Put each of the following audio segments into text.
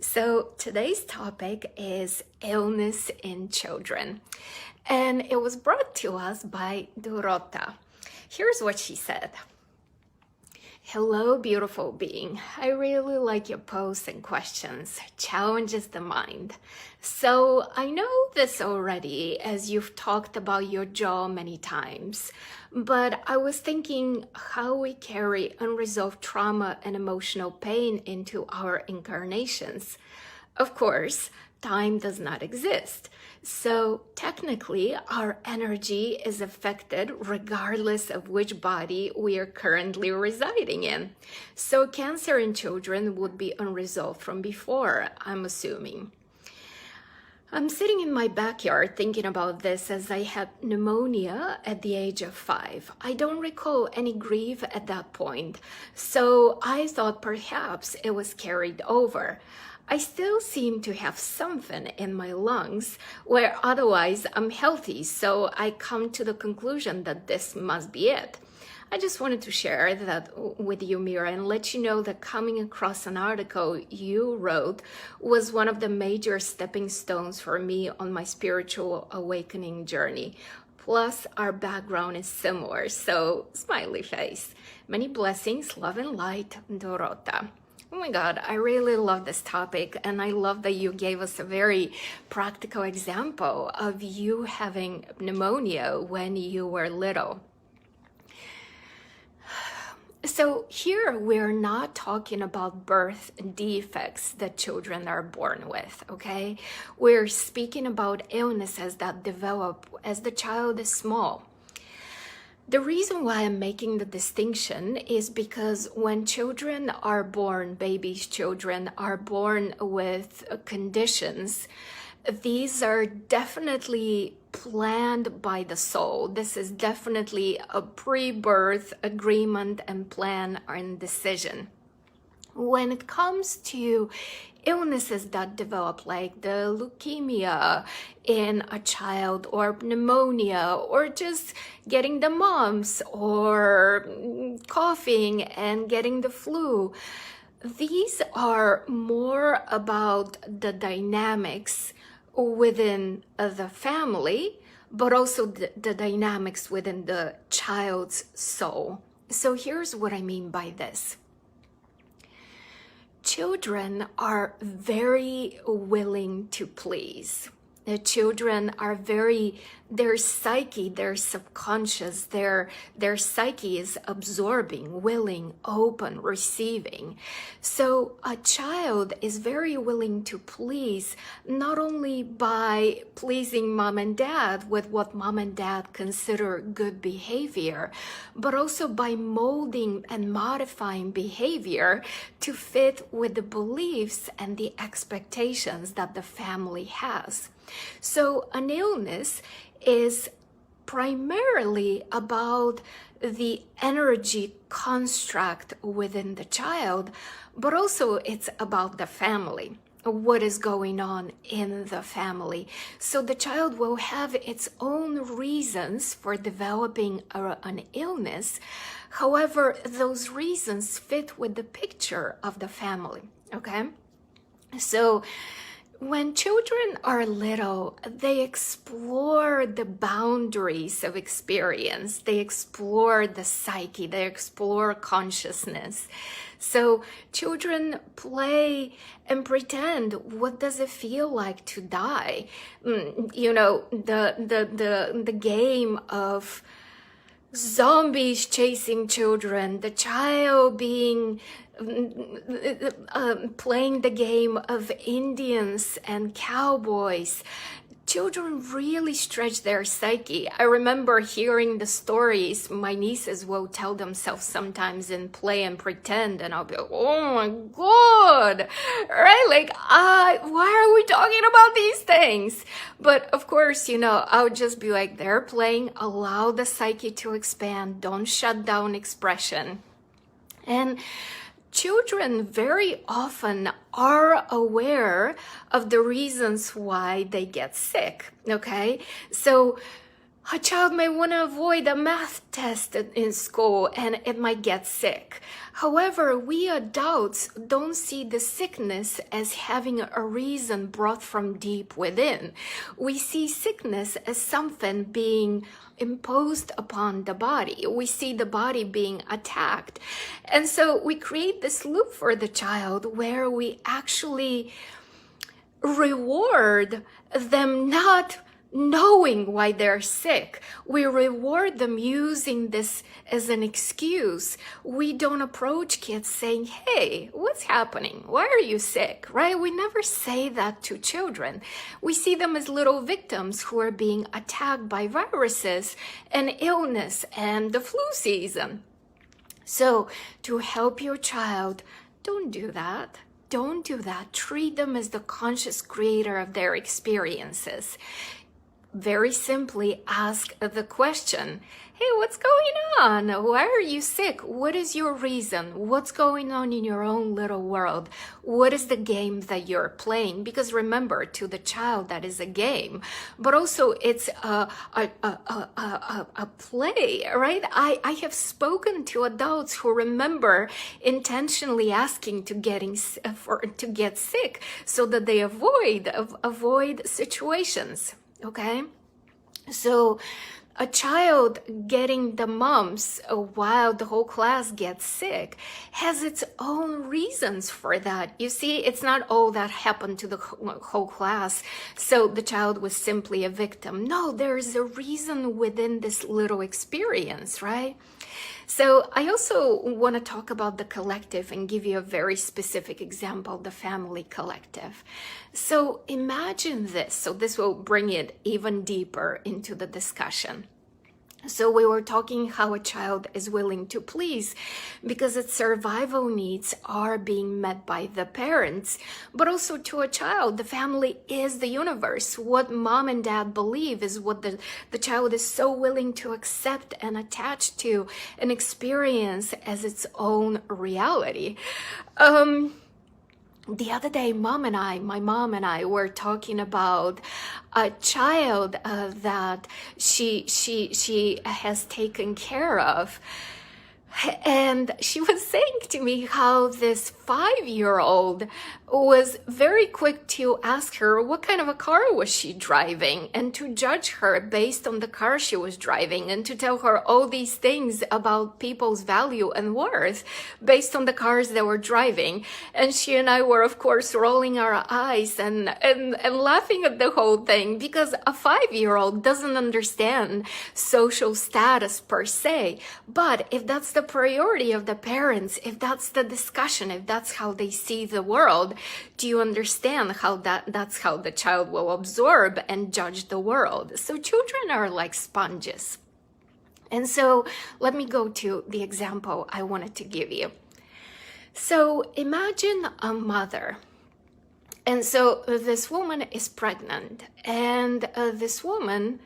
So today's topic is illness in children, and it was brought to us by Dorota. Here's what she said. Hello, beautiful being. I really like your posts and questions. Challenges the mind. So I know this already as you've talked about your jaw many times, but I was thinking how we carry unresolved trauma and emotional pain into our incarnations. Of course, time does not exist. So technically, our energy is affected regardless of which body we are currently residing in. So cancer in children would be unresolved from before, I'm assuming. I'm sitting in my backyard thinking about this as I had pneumonia at the age of 5. I don't recall any grief at that point, so I thought perhaps it was carried over. I still seem to have something in my lungs where otherwise I'm healthy, so I come to the conclusion that this must be it. I just wanted to share that with you, Mira, and let you know that coming across an article you wrote was one of the major stepping stones for me on my spiritual awakening journey. Plus, our background is similar, so smiley face. Many blessings, love and light, Dorota. Oh my God, I really love this topic, and I love that you gave us a very practical example of you having pneumonia when you were little. So here we're not talking about birth defects that children are born with, okay? We're speaking about illnesses that develop as the child is small. The reason why I'm making the distinction is because when children are born, babies, children are born with conditions, these are definitely planned by the soul. This is definitely a pre-birth agreement and plan and decision. When it comes to illnesses that develop, like the leukemia in a child, or pneumonia, or just getting the mumps, or coughing and getting the flu, these are more about the dynamics within the family, but also the dynamics within the child's soul. So here's what I mean by this. Children are very willing to please. The children are their psyche, their subconscious, their psyche is absorbing, willing, open, receiving. So a child is very willing to please, not only by pleasing mom and dad with what mom and dad consider good behavior, but also by molding and modifying behavior to fit with the beliefs and the expectations that the family has. So an illness is primarily about the energy construct within the child, but also it's about the family, what is going on in the family. So the child will have its own reasons for developing an illness. However, those reasons fit with the picture of the family, okay? So when children are little, they explore the boundaries of experience. They explore the psyche. They explore consciousness. So children play and pretend, what does it feel like to die? You know, the game of zombies chasing children, the child being playing the game of Indians and cowboys. Children really stretch their psyche. I remember hearing the stories my nieces will tell themselves sometimes in play and pretend, and I'll be like, oh my God, right? Like, why are we talking about these things? But of course, you know, I would just be like, they're playing, allow the psyche to expand, don't shut down expression. And children very often are aware of the reasons why they get sick, okay? So A child may want to avoid a math test in school and it might get sick. However, we adults don't see the sickness as having a reason brought from deep within. We see sickness as something being imposed upon the body. We see the body being attacked. And so we create this loop for the child where we actually reward them not knowing why they're sick. We reward them using this as an excuse. We don't approach kids saying, hey, what's happening? Why are you sick? Right? We never say that to children. We see them as little victims who are being attacked by viruses and illness and the flu season. So to help your child, don't do that. Don't do that. Treat them as the conscious creator of their experiences. Very simply ask the question, hey, what's going on? Why are you sick? What is your reason? What's going on in your own little world? What is the game that you're playing? Because remember, to the child, that is a game, but also it's a play, right? I have spoken to adults who remember intentionally asking to get sick so that they avoid situations. Okay, so a child getting the mumps while the whole class gets sick has its own reasons for that. You see, it's not all that happened to the whole class, so the child was simply a victim. No, there's a reason within this little experience, right? So I also want to talk about the collective and give you a very specific example, the family collective. So imagine this. So this will bring it even deeper into the discussion. So we were talking how a child is willing to please because its survival needs are being met by the parents. But also to a child, the family is the universe. What mom and dad believe is what the child is so willing to accept and attach to and experience as its own reality. The other day, my mom and I were talking about a child that she has taken care of. And she was saying to me how this 5-year-old was very quick to ask her what kind of a car was she driving and to judge her based on the car she was driving and to tell her all these things about people's value and worth based on the cars they were driving. And she and I were, of course, rolling our eyes and laughing at the whole thing because a 5-year-old doesn't understand social status per se. But if that's the priority of the parents, if that's the discussion, if that's how they see the world, do you understand how that's how the child will absorb and judge the world? So children are like sponges. And so let me go to the example I wanted to give you. So imagine a mother. And so this woman is pregnant, and this woman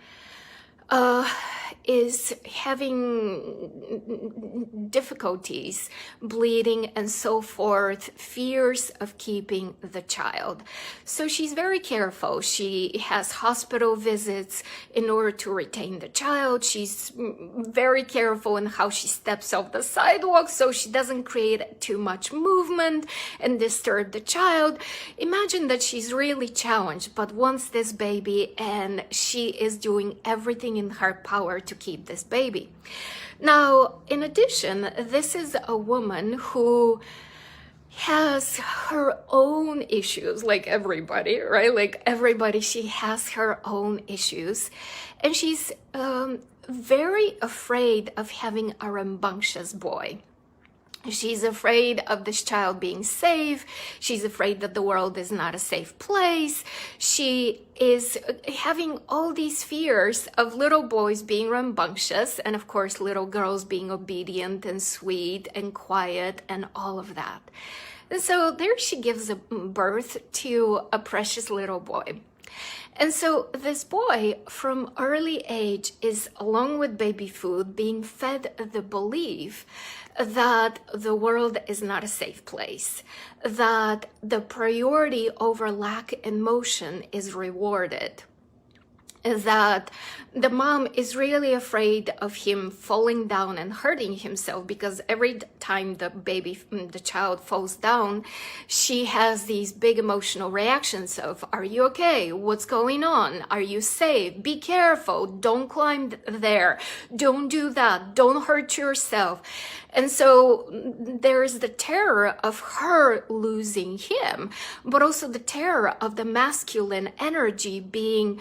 is having difficulties, bleeding and so forth, fears of keeping the child. So she's very careful. She has hospital visits in order to retain the child. She's very careful in how she steps off the sidewalk so she doesn't create too much movement and disturb the child. Imagine that she's really challenged, but wants this baby, and she is doing everything in her power to keep this baby. Now, in addition, this is a woman who has her own issues, like everybody, right? Like everybody, she has her own issues. And she's very afraid of having a rambunctious boy. She's afraid of this child being safe. She's afraid that the world is not a safe place. She is having all these fears of little boys being rambunctious and, of course, little girls being obedient and sweet and quiet and all of that. And so there she gives birth to a precious little boy. And so this boy from early age is, along with baby food, being fed the belief that the world is not a safe place, that the priority over lack and motion is rewarded. is that the mom is really afraid of him falling down and hurting himself, because every time the child falls down, she has these big emotional reactions of, are you okay? What's going on? Are you safe? Be careful. Don't climb there. Don't do that. Don't hurt yourself. And so there's the terror of her losing him, but also the terror of the masculine energy being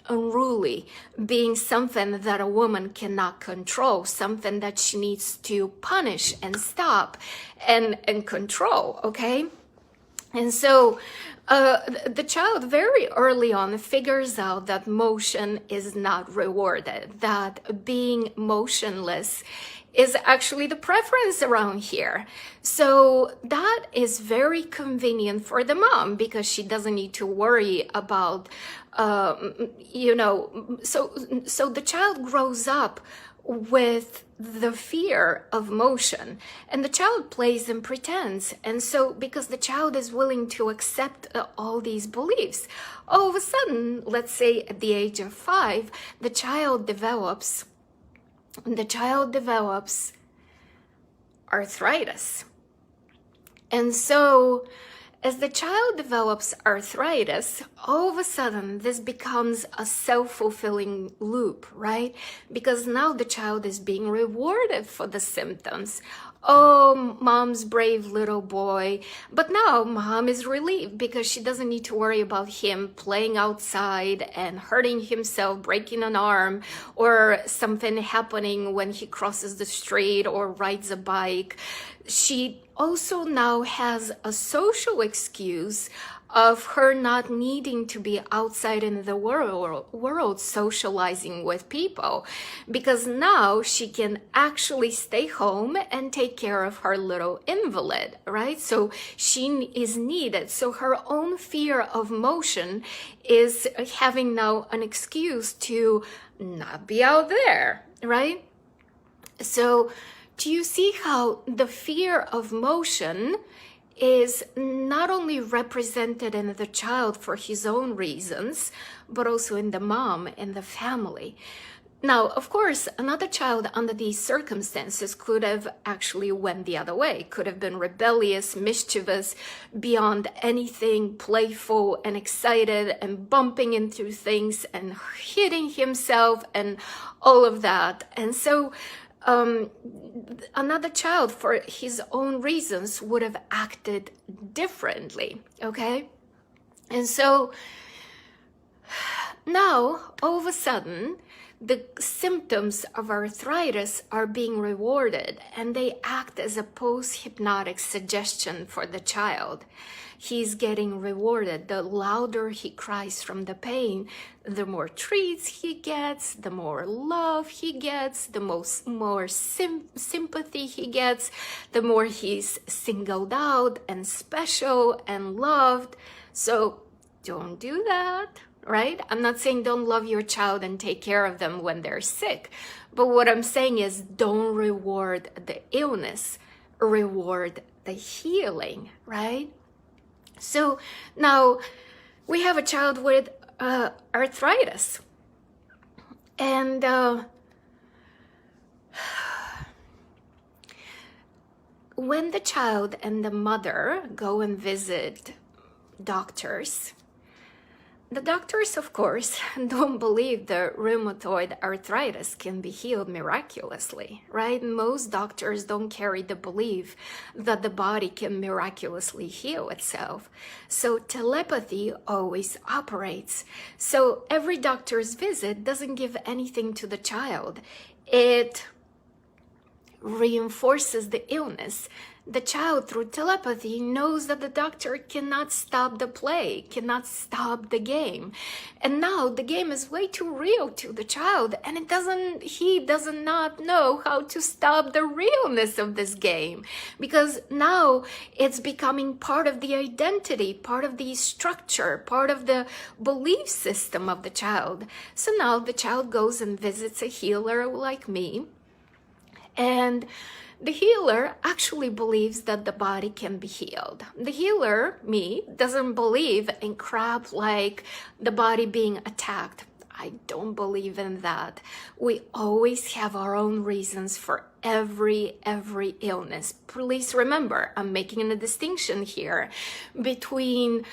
unruly, being something that a woman cannot control, something that she needs to punish and stop and control, okay? And so the child very early on figures out that motion is not rewarded, that being motionless is actually the preference around here. So that is very convenient for the mom, because she doesn't need to worry about, so the child grows up with the fear of motion, and the child plays and pretends. And so because the child is willing to accept all these beliefs, all of a sudden, let's say at the age of 5, the child develops arthritis. And so as the child develops arthritis, all of a sudden this becomes a self-fulfilling loop, right? Because now the child is being rewarded for the symptoms. Oh, mom's brave little boy. But now mom is relieved because she doesn't need to worry about him playing outside and hurting himself, breaking an arm, or something happening when he crosses the street or rides a bike. She also now has a social excuse of her not needing to be outside in the world socializing with people, because now she can actually stay home and take care of her little invalid, right? So she is needed. So her own fear of motion is having now an excuse to not be out there, right? So do you see how the fear of motion is not only represented in the child for his own reasons, but also in the mom and the family? Now, of course, another child under these circumstances could have actually went the other way, could have been rebellious, mischievous, beyond anything, playful and excited and bumping into things and hitting himself and all of that. And so another child, for his own reasons, would have acted differently, okay? And so now, all of a sudden, the symptoms of arthritis are being rewarded, and they act as a post-hypnotic suggestion for the child. He's getting rewarded. The louder he cries from the pain, the more treats he gets, the more love he gets, the more sympathy he gets, the more he's singled out and special and loved. So don't do that, right? I'm not saying don't love your child and take care of them when they're sick. But what I'm saying is don't reward the illness, reward the healing, right? So now we have a child with arthritis. And when the child and the mother go and visit doctors, the doctors, of course, don't believe the rheumatoid arthritis can be healed miraculously, right? Most doctors don't carry the belief that the body can miraculously heal itself. So telepathy always operates. So every doctor's visit doesn't give anything to the child. It reinforces the illness. The child, through telepathy, knows that the doctor cannot stop the play, cannot stop the game. And now the game is way too real to the child, and he does not know how to stop the realness of this game, because now it's becoming part of the identity, part of the structure, part of the belief system of the child. So now the child goes and visits a healer like me, and the healer actually believes that the body can be healed. The healer, me, doesn't believe in crap like the body being attacked. I don't believe in that. We always have our own reasons for every illness. Please remember, I'm making a distinction here between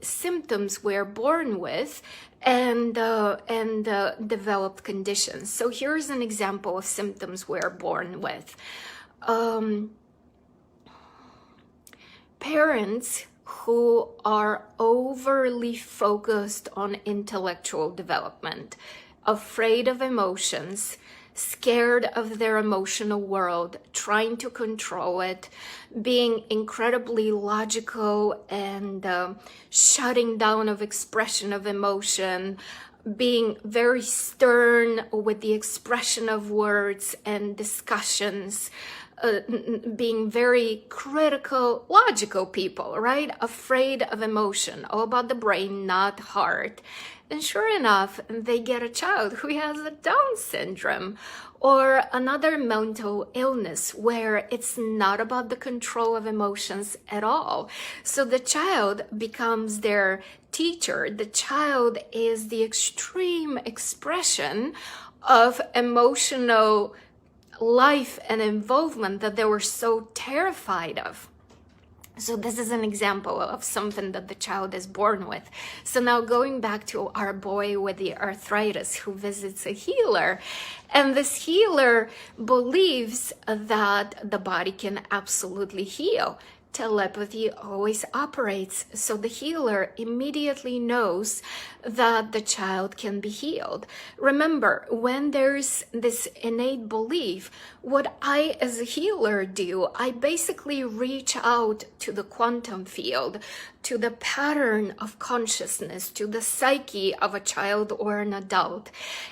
symptoms we're born with and developed conditions. So here's an example of symptoms we're born with. Parents who are overly focused on intellectual development, afraid of emotions, scared of their emotional world, trying to control it, being incredibly logical and shutting down of expression of emotion, being very stern with the expression of words and discussions, being very critical, logical people, right? Afraid of emotion, all about the brain, not heart. And sure enough, they get a child who has a Down syndrome or another mental illness where it's not about the control of emotions at all. So the child becomes their teacher. The child is the extreme expression of emotional life and involvement that they were so terrified of. So this is an example of something that the child is born with. So now going back to our boy with the arthritis who visits a healer, and this healer believes that the body can absolutely heal. Telepathy always operates, so the healer immediately knows that the child can be healed. Remember, when there's this innate belief, what I as a healer do, I basically reach out to the quantum field, to the pattern of consciousness, to the psyche of a child or an adult.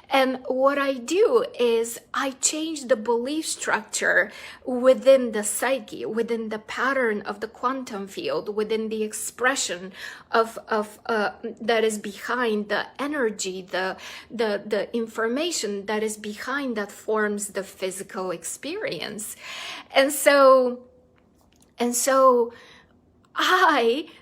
And what I do is I change the belief structure within the psyche, within the pattern of the quantum field, within the expression of that is behind the energy, the information that is behind that forms the physical experience. And so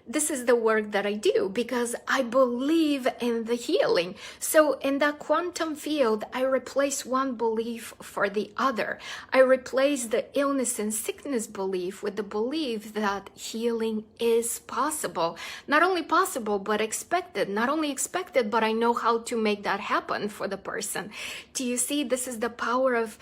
this is the work that I do because I believe in the healing. So in that quantum field, I replace one belief for the other. I replace the illness and sickness belief with the belief that healing is possible. Not only possible, but expected. Not only expected, but I know how to make that happen for the person. Do you see? This is the power of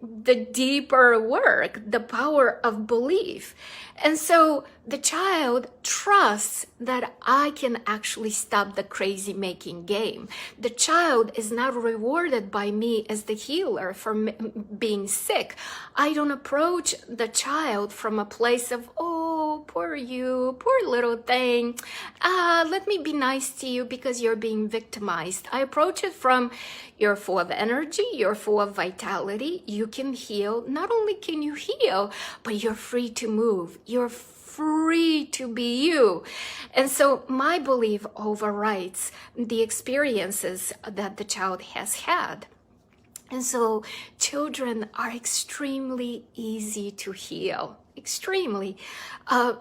the deeper work, the power of belief. And so the child trusts that I can actually stop the crazy making game. The child is not rewarded by me as the healer for being sick. I don't approach the child from a place of, oh, poor you, poor little thing. Let me be nice to you because you're being victimized. I approach it from, you're full of energy, you're full of vitality, you can heal. Not only can you heal, but you're free to move. You're free to be you. And so my belief overrides the experiences that the child has had. And so children are extremely easy to heal. Extremely. Have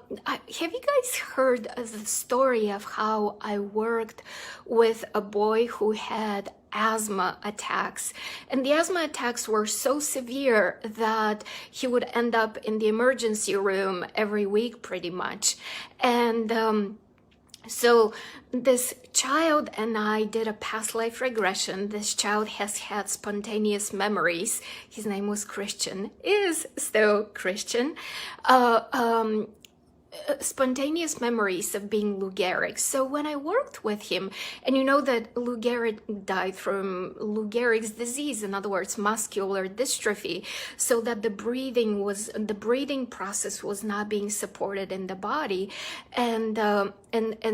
you guys heard of the story of how I worked with a boy who had asthma attacks? And the asthma attacks were so severe that he would end up in the emergency room every week pretty much. And so this child and I did a past life regression. This child has had spontaneous memories. His name was Christian, is still Christian. Spontaneous memories of being Lou Gehrig. So when I worked with him, and you know that Lou Gehrig died from Lou Gehrig's disease, in other words, muscular dystrophy, so that the breathing process was not being supported in the body, and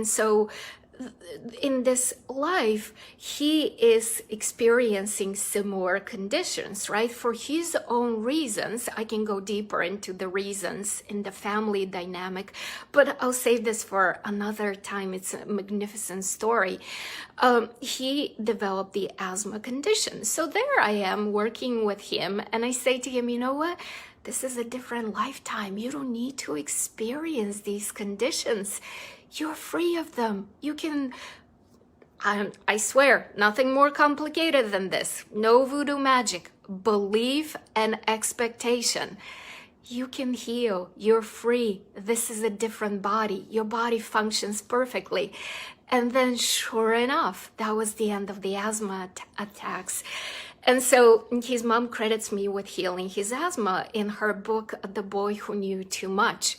so in this life, he is experiencing similar conditions, right? For his own reasons. I can go deeper into the reasons in the family dynamic, but I'll save this for another time. It's a magnificent story. He developed the asthma condition. So there I am working with him, and I say to him, you know what? This is a different lifetime. You don't need to experience these conditions. You're free of them. You can I swear, nothing more complicated than this. No voodoo magic. Belief and expectation. You can heal. You're free. This is a different body. Your body functions perfectly. And then sure enough, that was the end of the asthma attacks. And so his mom credits me with healing his asthma in her book, The Boy Who Knew Too Much.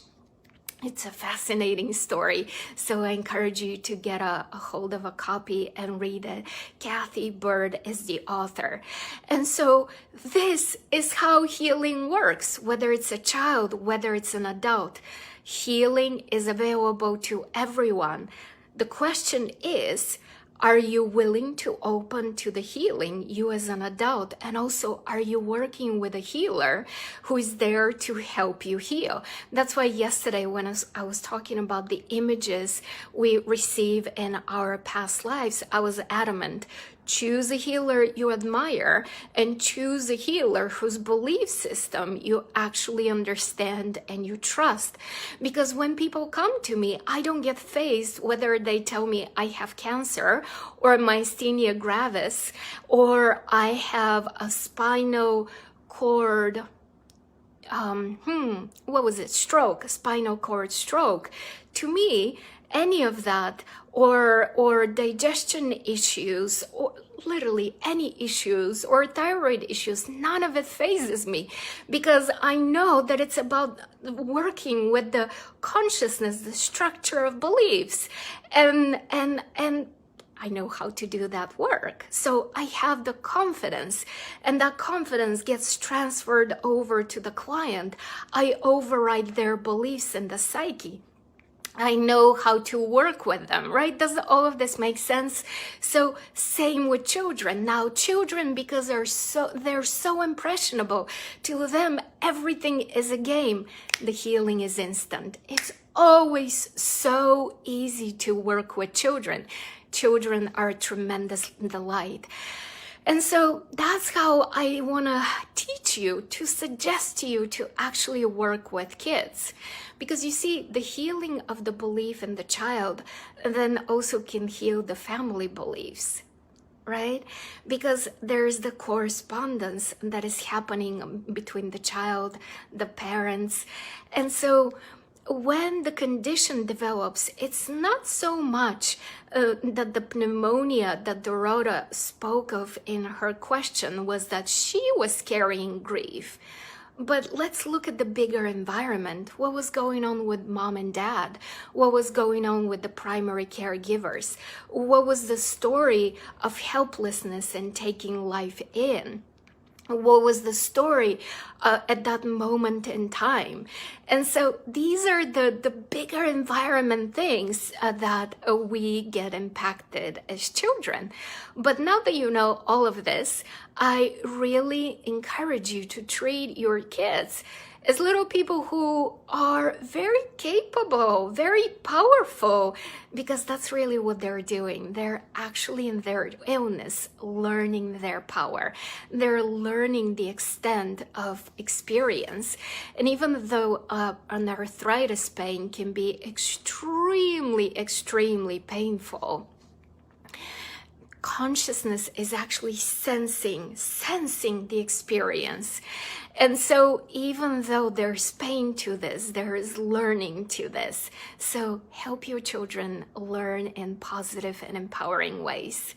It's a fascinating story, so I encourage you to get a hold of a copy and read it. Kathy Bird is the author. And so this is how healing works, whether it's a child, whether it's an adult. Healing is available to everyone. The question is, are you willing to open to the healing, you as an adult? And also, are you working with a healer who is there to help you heal? That's why yesterday when I was talking about the images we receive in our past lives, I was adamant. Choose a healer you admire and choose a healer whose belief system you actually understand and you trust. Because when people come to me, I don't get fazed whether they tell me I have cancer or myasthenia gravis or I have a spinal cord spinal cord stroke. To me, any of that or digestion issues or literally any issues or thyroid issues, none of it phases me because I know that it's about working with the consciousness, the structure of beliefs, and I know how to do that work. So I have the confidence, and that confidence gets transferred over to the client. I override their beliefs in the psyche. I know how to work with them, right? Does all of this make sense? So same with children. Now children, because they're so impressionable, to them everything is a game. The healing is instant. It's always so easy to work with children. Children are a tremendous delight. And so that's how I want to teach you, to suggest to you to actually work with kids. Because you see, the healing of the belief in the child then also can heal the family beliefs, right? Because there's the correspondence that is happening between the child, the parents. And so when the condition develops, it's not so much that the pneumonia that Dorota spoke of in her question was that she was carrying grief. But let's look at the bigger environment. What was going on with mom and dad? What was going on with the primary caregivers? What was the story of helplessness and taking life in? What was the story at that moment in time? And so these are the bigger environment things that we get impacted as children. But now that you know all of this, I really encourage you to treat your kids as little people who are very capable, very powerful, because that's really what they're doing. They're actually in their illness learning their power. They're learning the extent of experience. And even though an arthritis pain can be extremely, extremely painful, consciousness is actually sensing the experience. And so even though there's pain to this, there is learning to this. So help your children learn in positive and empowering ways.